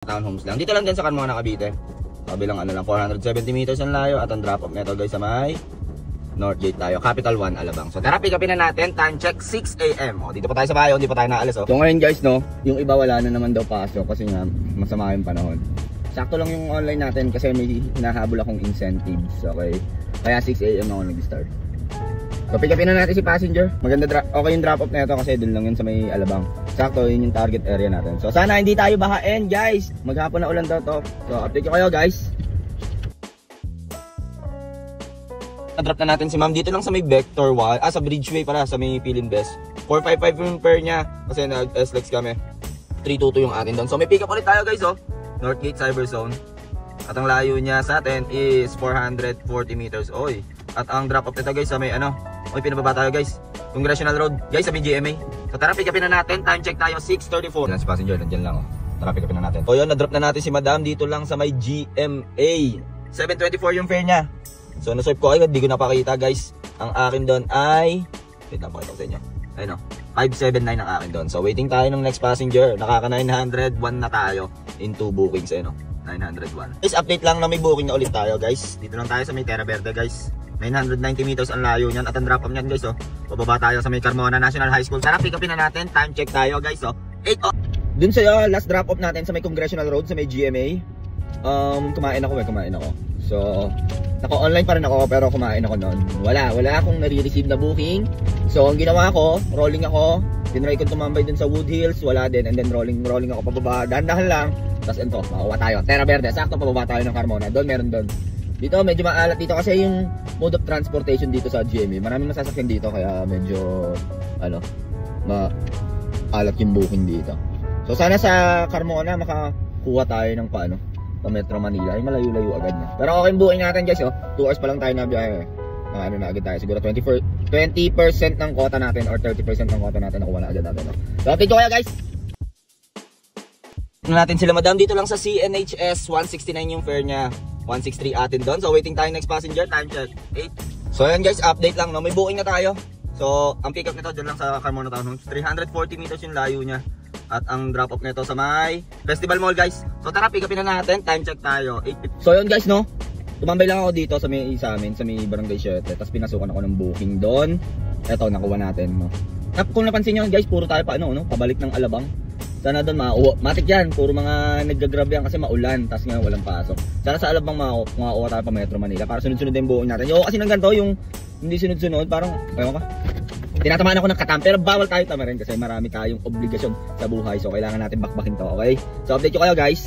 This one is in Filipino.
Townhomes lang. Dito lang din sa Carmona, Cavite. Kabilang ano lang, 470 meters ang layo at ang drop off nito guys sa may North Gate tayo, Capital One, Alabang. So tara, pick upin na natin, time check 6 AM. O, dito pa tayo sa bayo, hindi pa tayo naalis. So ngayon guys, no, yung iba wala na naman daw pasok kasi nga masama yung panahon. Sakto lang yung online natin kasi may hinahabol akong incentives, okay? Kaya 6 AM ako nag-start. So pick upin na natin si passenger. Maganda okay yung drop off na ito kasi dun lang yun sa may Alabang. Sakto yun yung target area natin. So sana hindi tayo bahain guys. Maghapon na ulan daw to. So update ko kayo guys. Na-drop na natin si ma'am dito lang sa may Vector Wall, sa Bridgeway para sa may Philin Best. 455 yung pair niya kasi nag-SLEX kami. 322 yung atin doon. So may pick up ulit tayo guys, oh. Northgate Cyber Zone. At ang layo niya sa atin is 440 meters. Oy. At ang drop off nito guys sa may oy, pinababa tayo guys. Congressional Road. Guys sa may GMA. So tara, pick upin na natin. Time check tayo 6:34. Yan si passenger, nandiyan lang, oh. Tara, pick upin na natin. So yun, na-drop na natin si madam dito lang sa may GMA. 724 yung fare niya. So na-swipe ko, ay hindi ko napakita guys. Ang akin doon ay wait lang, pakita ko sa inyo. Ayun, 579 ang akin doon. So waiting tayo ng next passenger. Nakaka 901 na tayo in 2 bookings. Ayun, 901. Guys, update lang na may booking na ulit tayo guys. Dito lang tayo sa may Terra Verde guys. 990 meters ang layo niyan at ang drop off niyan guys, oh. Bababa tayo sa may Carmona National High School. Tara, pick upin na natin. Time check tayo guys, oh. 8 oh. Dun sa last drop off natin sa may Congressional Road sa may GMA. Kumain ako. So naka-online pa rin ako pero kumain ako noon. Wala akong nare-receive na booking. So ang ginawa ko, rolling ako. Tinry ko tumambay dun sa Wood Hills, wala din. And then rolling ako pababa. Dahan-dahan lang. Tapos ito, makuha tayo. Terra Verde, sakto pababa tayo ng Carmona. Doon meron doon. Dito medyo maalat dito kasi yung mode of transportation dito sa GMA. Maraming masasakyan dito kaya medyo maalat yung booking dito. So sana sa Carmona makakuha tayo ng pa Metro Manila, ay malayo-layo agad na. Pero okay booking natin guys, 2 hours pa lang tayo na biyahe. Na agad tayo, siguro 20% ng quota natin or 30% ng quota natin nakuha na agad natin. So update ko kaya guys. Natin sila madam dito lang sa CNHS, 169 yung fare niya, 163 atin doon. So waiting tayo next passenger, time check 8. So ayan guys, update lang, no? May booking na tayo. So ang pick up nito dyan lang sa Carmona Townhomes, 340 meters yung layo niya. At ang drop off nito sa may Festival Mall guys. So tara, pick upin na natin. Time check tayo 8:50. So yun guys, no, tumambay lang ako dito sa may amin sa may Barangay 7. Tapos pinasukan ako ng booking doon. Eto, nakuha natin, no. Kung napansin nyo guys, puro tayo pa pabalik ng Alabang. Sana doon matik yan. Puro mga nagga-grab yan kasi maulan. Tapos nga walang pasok. Sana sa Alabang makakuha tayo pa Metro Manila para sunod-sunod yung booking natin. Yung kasi ng ganito, yung hindi sunod-sunod, parang ayaw ka. Tinatamaan ako ng katam, pero bawal tayo tamarin kasi marami tayong obligasyon sa buhay. So kailangan natin bakbakin to, okay? So update ko kayo guys.